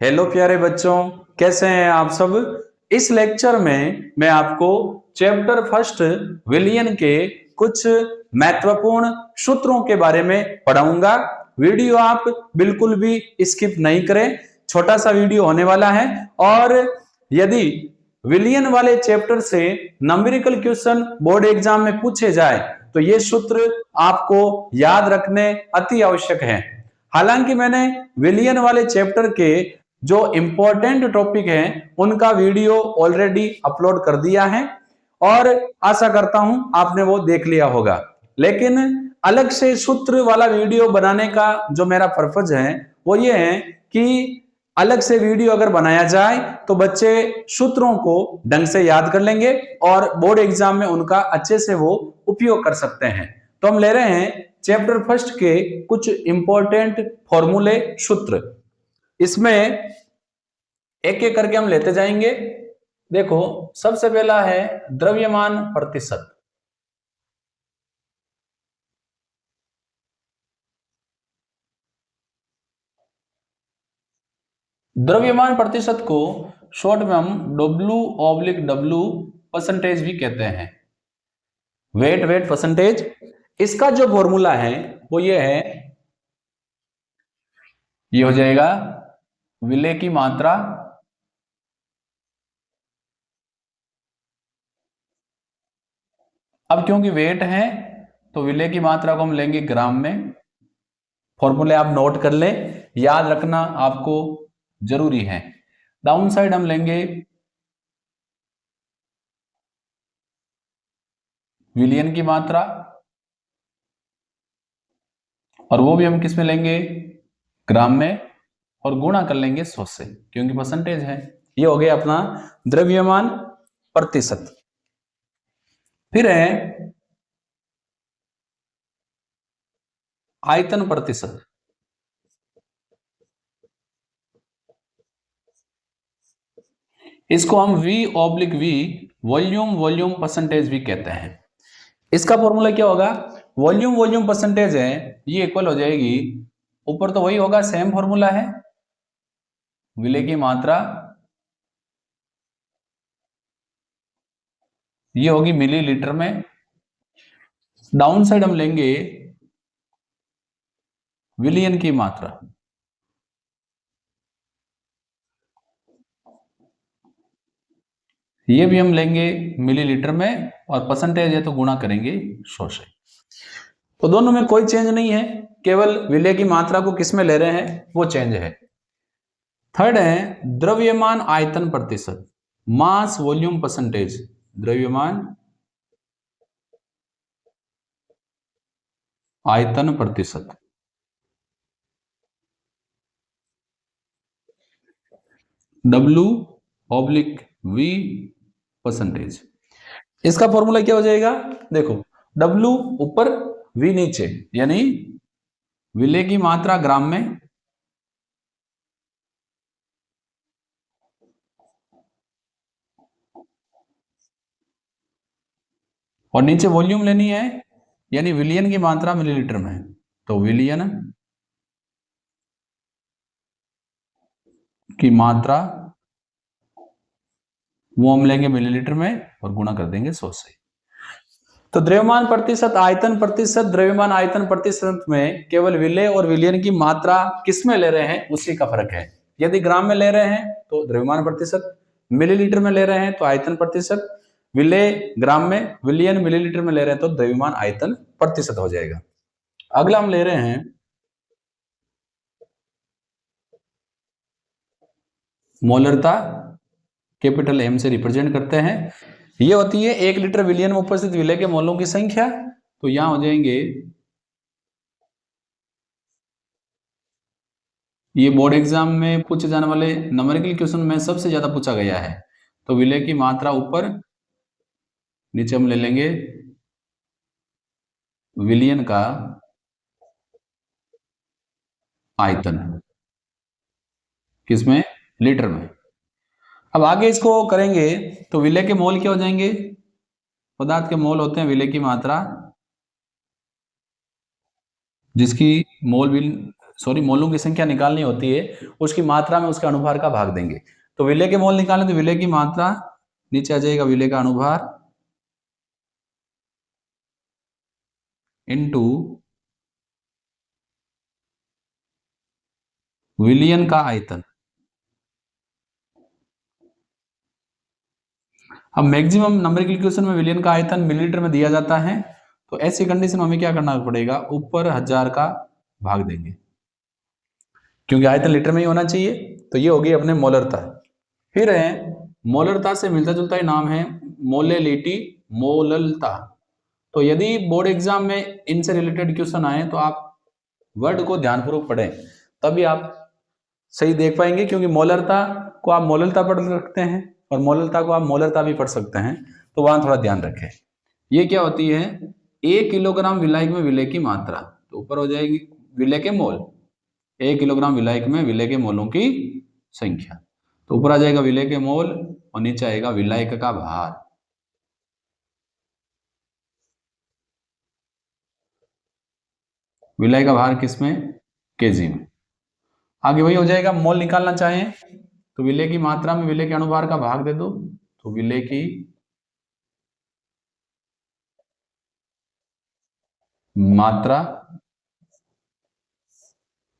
Hello प्यारे बच्चों, कैसे हैं आप सब। इस लेक्चर में मैं आपको चैप्टर फर्स्ट विलियन के कुछ महत्वपूर्ण सूत्रों के बारे में पढ़ाऊंगा। वीडियो आप बिल्कुल भी स्किप नहीं करें, छोटा सा वीडियो होने वाला है। और यदि विलियन वाले चैप्टर से नंबरिकल क्वेश्चन बोर्ड एग्जाम में पूछे जाए तो ये सूत्र आपको याद रखने अति आवश्यक है। हालांकि मैंने विलियन वाले चैप्टर के जो इंपॉर्टेंट टॉपिक हैं उनका वीडियो ऑलरेडी अपलोड कर दिया है और आशा करता हूं आपने वो देख लिया होगा। लेकिन अलग से सूत्र वाला वीडियो बनाने का जो मेरा पर्पज है वो ये है कि अलग से वीडियो अगर बनाया जाए तो बच्चे सूत्रों को ढंग से याद कर लेंगे और बोर्ड एग्जाम में उनका अच्छे से वो उपयोग कर सकते हैं। तो हम ले रहे हैं चैप्टर फर्स्ट के कुछ इंपॉर्टेंट फॉर्मूले सूत्र। इसमें एक एक करके हम लेते जाएंगे। देखो, सबसे पहला है द्रव्यमान प्रतिशत। द्रव्यमान प्रतिशत को शॉर्ट में हम W/W परसेंटेज भी कहते हैं, वेट परसेंटेज। इसका जो फॉर्मूला है वो ये है, ये हो जाएगा विलेय की मात्रा अब क्योंकि वेट है तो विलेय की मात्रा को हम लेंगे ग्राम में। फॉर्मूले आप नोट कर लें, याद रखना आपको जरूरी है। डाउन साइड हम लेंगे विलियन की मात्रा और वो भी हम किस में लेंगे, ग्राम में, और गुणा कर लेंगे 100 से क्योंकि परसेंटेज है। ये हो गया अपना द्रव्यमान प्रतिशत। फिर है आयतन प्रतिशत। इसको हम V/V वॉल्यूम परसेंटेज भी कहते हैं। इसका फॉर्मूला क्या होगा, वॉल्यूम परसेंटेज है, ये इक्वल हो जाएगी, ऊपर तो वही होगा, सेम फॉर्मूला है, विलेय की मात्रा, ये होगी मिलीलीटर में। डाउन साइड हम लेंगे विलियन की मात्रा, ये भी हम लेंगे मिलीलीटर में और परसेंटेज है तो गुणा करेंगे 100 से। तो दोनों में कोई चेंज नहीं है, केवल विलेय की मात्रा को किस में ले रहे हैं वो चेंज है। थर्ड है द्रव्यमान आयतन प्रतिशत, मास वॉल्यूम परसेंटेज। द्रव्यमान आयतन प्रतिशत, W/V परसेंटेज। इसका फॉर्मूला क्या हो जाएगा, देखो, W ऊपर V नीचे, यानी विलेय की मात्रा ग्राम में और नीचे वॉल्यूम लेनी है, यानी विलियन की मात्रा मिलीलीटर में, तो विलियन की मात्रा वो हम लेंगे मिलीलीटर में और गुणा कर देंगे 100 से। तो द्रव्यमान प्रतिशत, आयतन प्रतिशत, द्रव्यमान आयतन प्रतिशत में केवल विलेय और विलियन की मात्रा किस में ले रहे हैं उसी का फर्क है। यदि ग्राम में ले रहे हैं तो द्रव्यमान प्रतिशत, मिलीलीटर में ले रहे हैं तो आयतन प्रतिशत, विलेय ग्राम में, विलियन मिलीलीटर में ले रहे हैं तो द्रव्यमान आयतन प्रतिशत हो जाएगा। अगला हम ले रहे हैं मोलरता, कैपिटल M से रिप्रेजेंट करते हैं। ये होती है 1 लीटर विलियन में उपस्थित विलेय के मोलों की संख्या। तो यहां हो जाएंगे, ये बोर्ड एग्जाम में पूछे जाने वाले न्यूमेरिकल क्वेश्चन में सबसे ज्यादा पूछा गया है। तो विलेय की मात्रा ऊपर, नीचे हम ले लेंगे विलियन का आयतन, किसमें, लीटर में। अब आगे इसको करेंगे तो विलेय के मोल क्या हो जाएंगे, पदार्थ के मोल होते हैं विलेय की मात्रा, जिसकी मोल सॉरी मोलों की संख्या निकालनी होती है, उसकी मात्रा में उसके अनुभार का भाग देंगे। तो विलय के मोल निकालें तो विलय की मात्रा नीचे आ जाएगा, विलय का अनुभार इनटू विलयन का आयतन। अब मैक्सिमम नंबर की इक्वेशन में विलयन का आयतन मिलीलीटर में दिया जाता है, तो ऐसी कंडीशन में हमें क्या करना पड़ेगा, ऊपर 1000 का भाग देंगे, क्योंकि आयतन लीटर में ही होना चाहिए। तो ये होगी अपने मोलरता। फिर है मोलरता से मिलता जुलता ही नाम है मोलेलिटी, मोललता। तो यदि बोर्ड एग्जाम में इनसे रिलेटेड क्वेश्चन आए तो आप वर्ड को ध्यानपूर्वक पढ़ें, तभी आप सही देख पाएंगे, क्योंकि मोलरता को आप मोललता पढ़ सकते हैं और मोललता को आप मोलरता भी पढ़ सकते हैं, तो वहां थोड़ा ध्यान रखें। ये क्या होती है, 1 किलोग्राम विलायक में विलय की मात्रा, तो ऊपर हो जाएगी विलय के मोल, 1 किलोग्राम विलायक में विलय के मोलों की संख्या, तो ऊपर आ जाएगा विलय के मोल और नीचे आएगा विलायक का भार। विलय का भार किसमें, केजी में। आगे वही हो जाएगा, मोल निकालना चाहें तो विलय की मात्रा में विलय के अनुभार का भाग दे दो, तो विलय की मात्रा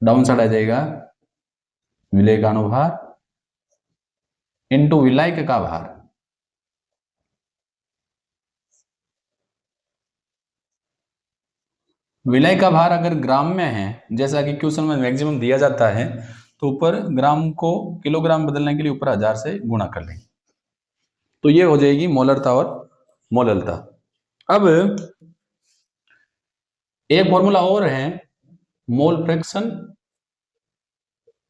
डाउन साइड आ जाएगा विलय का अनुभार इनटू विलायक का भार। विलय का भार अगर ग्राम में है, जैसा कि क्वेश्चन में मैक्सिमम दिया जाता है, तो ऊपर ग्राम को किलोग्राम बदलने के लिए ऊपर 1000 से गुणा कर लेंगे, तो ये हो जाएगी मोलरता और मोललता। अब एक फॉर्मूला और है, मोल फ्रैक्शन,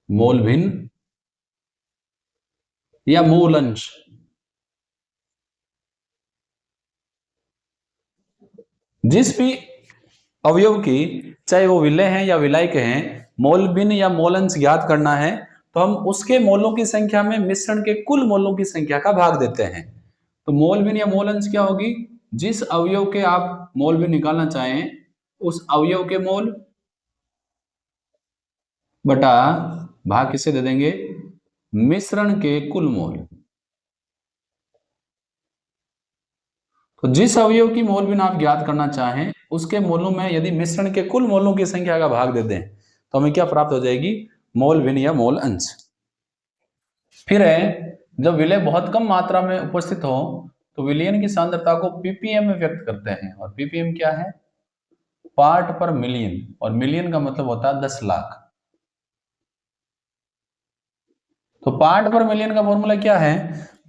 मोल भिन्न या मोल अंश। जिस भी अवयव की, चाहे वो विलय है या विलायक है, मोल भिन्न या मोल अंश ज्ञात करना है, तो हम उसके मोलों की संख्या में मिश्रण के कुल मोलों की संख्या का भाग देते हैं। तो मोल भिन्न या मोल अंश क्या होगी, जिस अवयव के आप मोल भिन्न निकालना चाहें उस अवयव के मोल बटा भाग किससे दे देंगे, मिश्रण के कुल मोल। तो जिस अवयव की मोल भिन्न आप ज्ञात करना चाहें उसके मोलों में यदि मिश्रण के कुल मोलों की संख्या का भाग दे दें तो हमें क्या प्राप्त हो जाएगी, मोल भिन्न या मोल अंश। फिर है, जब विलय बहुत कम मात्रा में उपस्थित हो तो विलयन की सांद्रता को पीपीएम में व्यक्त करते हैं, और पीपीएम क्या है, पार्ट पर मिलियन, और मिलियन का मतलब होता है 10 लाख। तो पार्ट पर मिलियन का फॉर्मूला क्या है,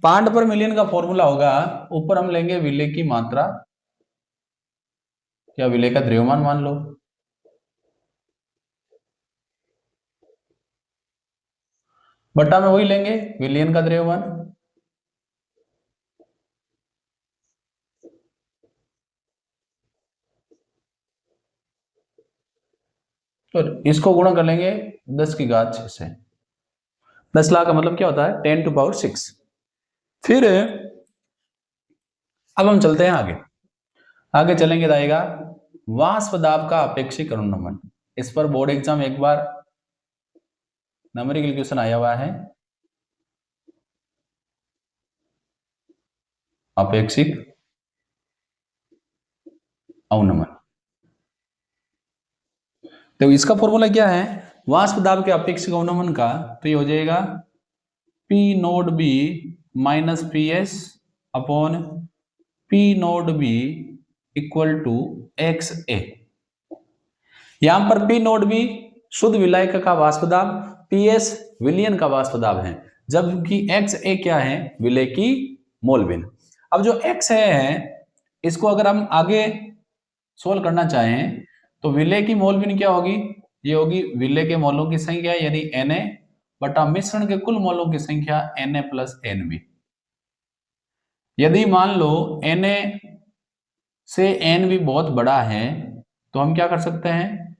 पार्ट पर मिलियन का फॉर्मूला होगा, ऊपर हम लेंगे विलय की मात्रा या विलय का द्रव्यमान मान लो, बटा में वही लेंगे विलयन का द्रव्यमान, तो इसको गुणा कर लेंगे 10 की घात 6 से। 10 लाख का मतलब क्या होता है, 10 टू पावर 6। फिर अब हम चलते हैं आगे, आगे चलेंगे तो आएगा वाष्प दाब का अपेक्षिक अनुनमन। इस पर बोर्ड एग्जाम एक बार न्यूमेरिकल क्वेश्चन आया हुआ है, अपेक्षिक अवनमन। तो इसका फॉर्मूला क्या है, वाष्प दाब के अपेक्षिक अवनमन का, तो ये हो जाएगा P node B minus P S upon P node B equal to X A. यहां पर P नोड बी शुद्ध विलायक का वाष्प दाब, PS विलयन का वाष्प दाब है, जबकि एक्स ए क्या है, विलय की मोल भिन्न। अब जो एक्स है इसको अगर हम आगे सोल्व करना चाहें तो विलय की मोल भिन्न क्या होगी, ये होगी विलय के मोलों की संख्या यानी Na बटा मिश्रण के कुल मोलों की संख्या Na प्लस Nb। यदि मान लो Na से Nb बहुत बड़ा है तो हम क्या कर सकते हैं,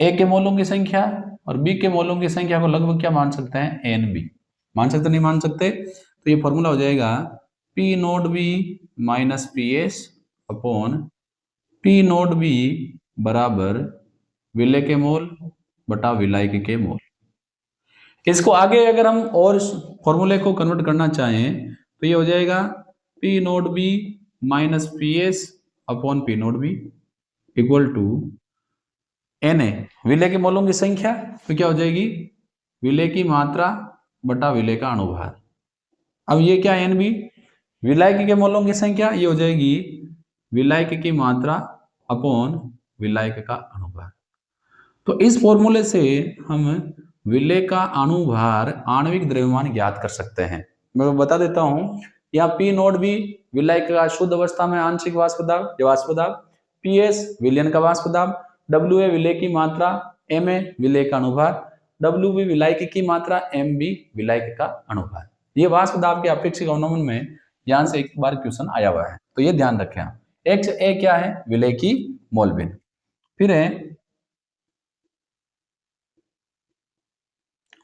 ए के मोलों की संख्या और बी के मोलों की संख्या को लगभग क्या मान सकते हैं, Nb। मान सकते नहीं मान सकते, तो ये फॉर्मूला हो जाएगा P naught B minus P S upon P naught B बराबर विलय के मोल बटा विलायक के मोल। इसको आगे अगर हम और फॉर्मूले को कन्वर्ट करना चाहें तो ये हो जाएगा P naught B minus P S upon P naught B equal to Na विलय के मोलों की संख्या, तो क्या हो जाएगी विलय की मात्रा बटा विलय का अनुभार। अब ये क्या है Nb विलायक के मोलों की संख्या, ये हो जाएगी विलायक की मात्रा अपॉन विलायक का अनुभार। तो इस फॉर्मूले से हम विलय का अनुभार आणविक द्रव्यमान ज्ञात कर सकते हैं। मैं बता देता हूं, यहाँ P नोट बी विलय का शुद्ध अवस्था में आंशिक वाष्प दाब या वाष्प दाब, PS विलयन का वाष्प दाब, WA विलय की मात्रा, MA विलय का अनुभार, WB विलायक की मात्रा, MB विलायक का अनुभार। ये वाष्प दाब के अपेक्षिक अवनमन में यहाँ से एक बार क्वेश्चन आया हुआ है, तो ये ध्यान रखें आप। XA क्या है विलय की मोल भिन्न। फिर है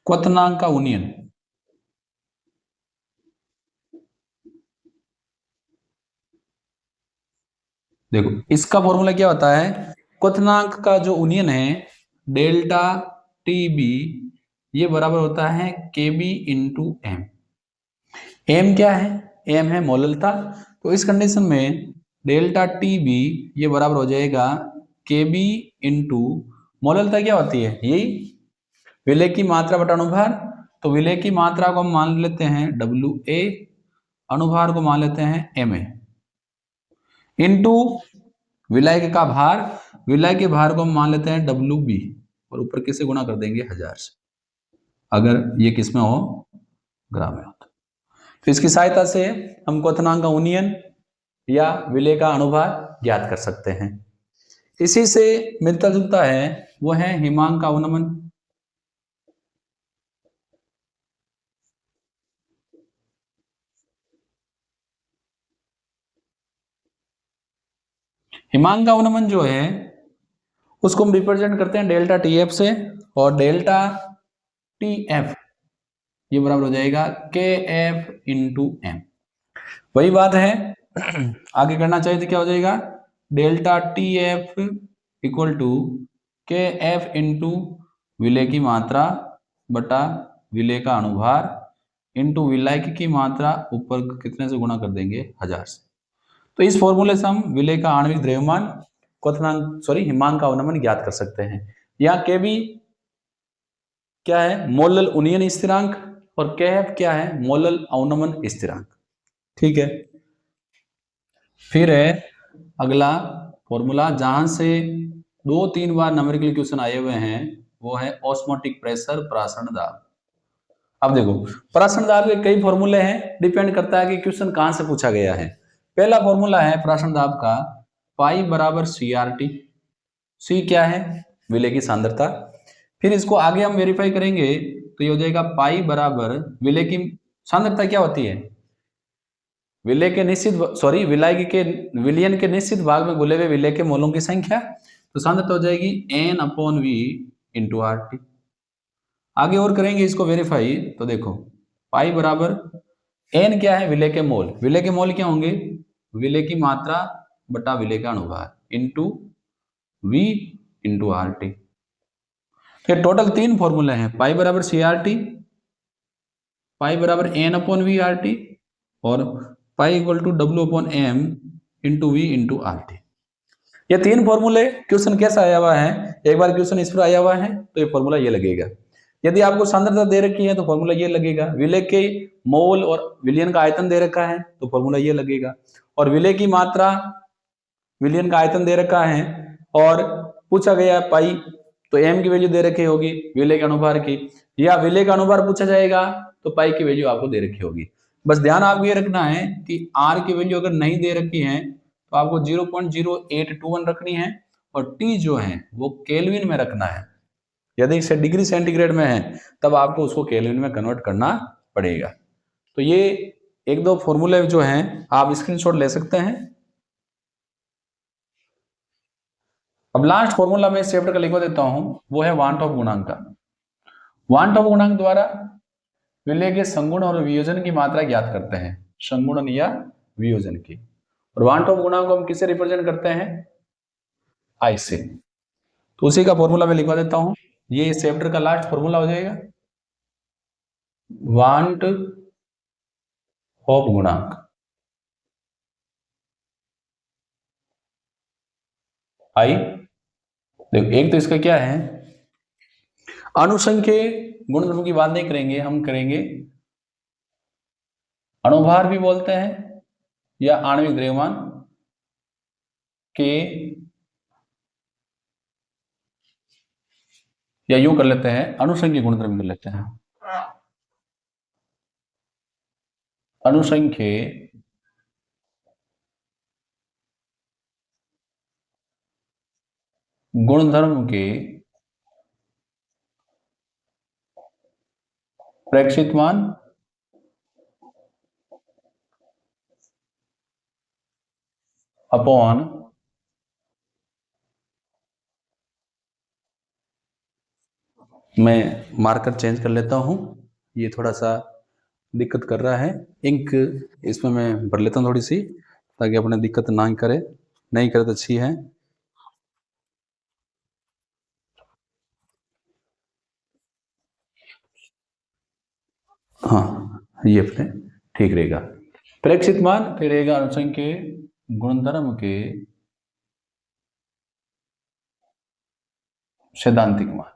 क्वथनांक का उन्नयन। देखो इसका फॉर्मूला क्या होता है, क्वथनांक का जो उन्नयन है डेल्टा टीबी ये बराबर होता है केबी इंटू एम। एम क्या है, एम है मोललता, तो इस कंडीशन में डेल्टा टीबी ये बराबर हो जाएगा केबी इंटू मोललता क्या होती है यही विलय की मात्रा बटा अनुभार। तो विलय की मात्रा को हम मान लेते हैं WA, अनुभार को मान लेते हैं MA इंटू विलय का भार, विलय के भार को हम मान लेते हैं WB और ऊपर किसे गुणा कर देंगे 1000 से, अगर ये किस में हो ग्राम में हो। तो इसकी सहायता से हम क्वथनांक का उन्नयन या विलय का अनुभार ज्ञात कर सकते हैं। इसी से मिलता जुलता है वो है हिमांक का अवनमन। हिमांक का अवनमन जो है उसको हम रिप्रेजेंट करते हैं डेल्टा TF से, और डेल्टा TF ये बराबर हो जाएगा KF इंटू एम। वही बात है आगे करना चाहिए तो क्या हो जाएगा delta TF equal to KF into विलय की मात्रा बटा विलय का अनुभार इंटू विलायक की मात्रा ऊपर कितने से गुणा कर देंगे 1000 से। तो इस फॉर्मूले से हम विलय का आणविक द्रव्यमान क्वथनांक हिमांक का अवनमन ज्ञात कर सकते हैं। यहाँ Kb क्या है मोलल उन्नयन स्थिरांक और KF क्या है मोलल अवनमन स्थिरांक। ठीक है, फिर है अगला फॉर्मूला जहां से 2-3 बार न्यूमेरिकल क्वेश्चन आए हुए हैं, वो है ऑस्मोटिक प्रेशर प्रासरण दाब। अब देखो प्रासरण दाब के कई फॉर्मूले हैं, डिपेंड करता है कि क्वेश्चन कहां से पूछा गया है। पहला फॉर्मूला है प्रासरण दाब का पाई बराबर CRT। सी क्या है विलय की सांद्रता। फिर इसको आगे हम वेरीफाई करेंगे तो ये हो जाएगा पाई बराबर विलय की सांद्रता क्या होती है विलय के निश्चित विलायक के विलयन के निश्चित भाग में घुले हुए विलय के मोलों की संख्या, तो सांद्रता हो जाएगी N/V इंटू RT। आगे और करेंगे इसको वेरीफाई तो देखो पाई बराबर N क्या है विलय के मोल, विलय के मोल क्या होंगे विलय की मात्रा बटा विलय का अनुभार इंटू V इंटू RT। फिर टोटल 3 फॉर्मूले हैं, पाई बराबर CRT, पाई बराबर N/V RT और pi equal to W/M into V into RT। ये 3 फॉर्मूले क्वेश्चन कैसा आया हुआ है, एक बार क्वेश्चन इस पर आया हुआ है तो ये फॉर्मूला ये लगेगा। यदि आपको सांद्रता दे रखी है तो फॉर्मूला ये लगेगा, विलय के मोल और विलयन का आयतन दे रखा है तो फॉर्मूला ये लगेगा, और विलय की मात्रा विलयन का आयतन दे रखा है और पूछा गया पाई तो M की वैल्यू दे रखी होगी विलय के अनुभार की, या विलय का अनुभार पूछा जाएगा तो पाई की वैल्यू आपको दे रखी होगी। बस ध्यान आपको ये रखना है कि R की वैल्यू अगर नहीं दे रखी है तो आपको 0.0821 रखनी है और T जो है वो केल्विन में रखना है। यदि इसे डिग्री सेंटीग्रेड में है तब आपको उसको केल्विन में कन्वर्ट करना पड़ेगा। तो ये 1-2 फॉर्मूले जो हैं आप स्क्रीनशॉट ले सकते हैं। अब लास्ट फॉर्मूला मैं इस चैप्टर का लिखवा देता हूं, वो है वान टॉप गुणांक का। वान टॉप गुणांक द्वारा विलय के संगुण और वियोजन की मात्रा ज्ञात करते हैं, संगुणन या वियोजन की। और वान टॉप गुणांक को हम किससे रिप्रेजेंट करते हैं I से। तो उसी का फॉर्मूला मैं लिखवा देता हूं, ये इस चैप्टर का लास्ट फॉर्मूला हो जाएगा, वांट होप गुणांक। आई देखो, एक तो इसका क्या है, अनुसंख्यीय गुणधर्म की बात नहीं करेंगे, हम करेंगे अणुभार भी बोलते हैं या आणविक द्रव्यमान के, या यूं कर लेते हैं अनुसंख्यीय गुणधर्म कर लेते हैं, अनुसंख्यीय गुणधर्म के प्रेक्षित मान अपॉन मैं मार्कर चेंज कर लेता हूं, ये थोड़ा सा दिक्कत कर रहा है, इंक इसमें मैं भर लेता हूं थोड़ी सी, ताकि अपने दिक्कत ना करे, नहीं करे तो अच्छी है। हाँ, ये अपने ठीक रहेगा। प्रेक्षित मान फिर रहेगा अनुसंख्यीय गुणधर्म के सैद्धांतिक मान।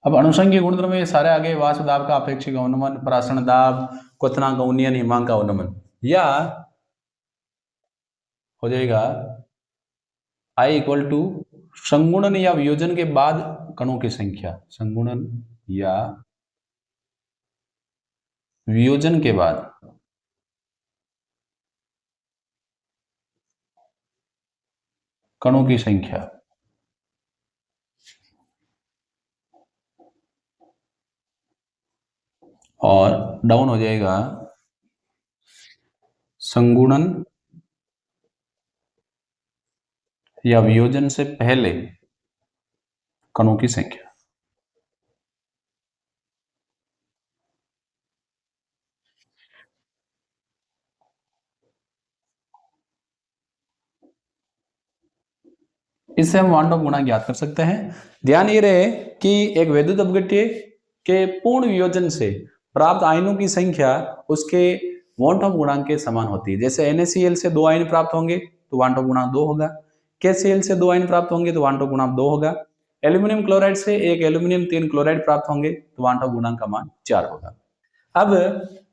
अब अनुसंख्यीय गुणधर्म में सारे आगे वाष्प दाब का अपेक्षिक अवनमन, परासरण दाब, क्वथनांक उन्नयन, हिमांक का अवनमन, या हो जाएगा I इक्वल टू संगुणन या वियोजन के बाद कणों की संख्या, संगुणन या वियोजन के बाद कणों की संख्या, और डाउन हो जाएगा संगुणन या वियोजन से पहले कणों की संख्या। इससे हम वांटोप गुणांक ज्ञात कर सकते हैं। ध्यान ये रहे कि एक वैद्युत अपघट्य के पूर्ण वियोजन से प्राप्त आयनों की संख्या उसके वांटोप गुणांक के समान होती है। जैसे NaCl से 2 आयन प्राप्त होंगे तो वांटोप गुणांक 2 होगा, KCl से 2 आयन प्राप्त होंगे तो वांटोप गुणांक 2 होगा, एल्यूमिनियम क्लोराइड से एक एल्यूमिनियम 3 क्लोराइड प्राप्त होंगे तो वांटोप गुणांक का मान 4 होगा। अब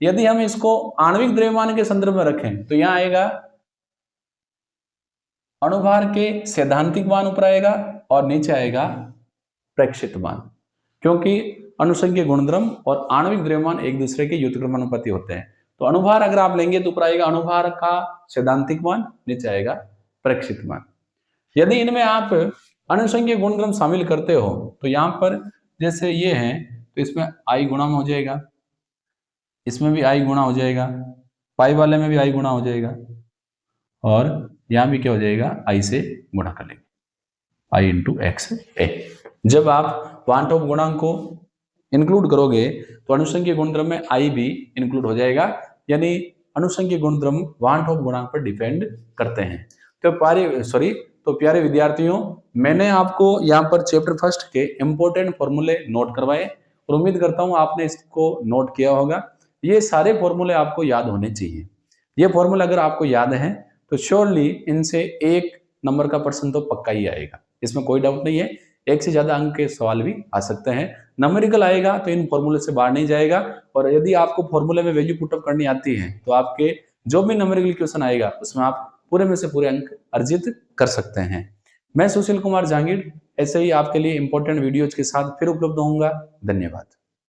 यदि हम इसको आणविक द्रव्यमान के संदर्भ में रखें तो यहां आएगा अणुभार के सैद्धांतिक मान ऊपर आएगा और नीचे आएगा प्रेक्षित मान, क्योंकि अनुसंख्यीय गुणधर्म और आणविक द्रव्यमान एक दूसरे के व्युत्क्रमानुपाती होते हैं। तो अणुभार अगर आप लेंगे तो ऊपर आएगा अणुभार का सैद्धांतिक मान, नीचे आएगा प्रेक्षित मान। यदि इनमें आप अनुसंख्यीय गुणधर्म शामिल करते हो तो यहाँ पर जैसे ये है तो इसमें I गुणा में हो जाएगा, इसमें भी I गुणा हो जाएगा, पाई वाले में भी I गुणा हो जाएगा, और यहां भी क्या हो जाएगा, I से गुणा कर लेंगे, I इंटू एक्स ए। जब आप वांटोप गुणांक को इंक्लूड करोगे तो अनुसंख्यीय गुणधर्म में I भी इंक्लूड हो जाएगा, यानी अनुसंख्यीय गुणधर्म वांटोप गुणांक पर डिपेंड करते हैं। तो प्यारे विद्यार्थियों, मैंने आपको यहाँ पर चैप्टर फर्स्ट के इंपॉर्टेंट फॉर्मूले नोट करवाए और उम्मीद करता हूँ आपने इसको नोट किया होगा। ये सारे फॉर्मूले आपको याद होने चाहिए। ये फॉर्मूला अगर आपको याद है तो श्योरली इनसे 1 नंबर का प्रश्न तो पक्का ही आएगा, इसमें कोई डाउट नहीं है। 1 से ज्यादा अंक के सवाल भी आ सकते हैं। न्यूमेरिकल आएगा तो इन फॉर्मूले से बाहर नहीं जाएगा, और यदि आपको फॉर्मूले में वैल्यू पुटअप करनी आती है तो आपके जो भी न्यूमेरिकल क्वेश्चन आएगा उसमें आप पूरे में से पूरे अंक अर्जित कर सकते हैं। मैं सुशील कुमार जहांगीर ऐसे ही आपके लिए इंपॉर्टेंट वीडियोज के साथ फिर उपलब्ध होऊंगा। धन्यवाद।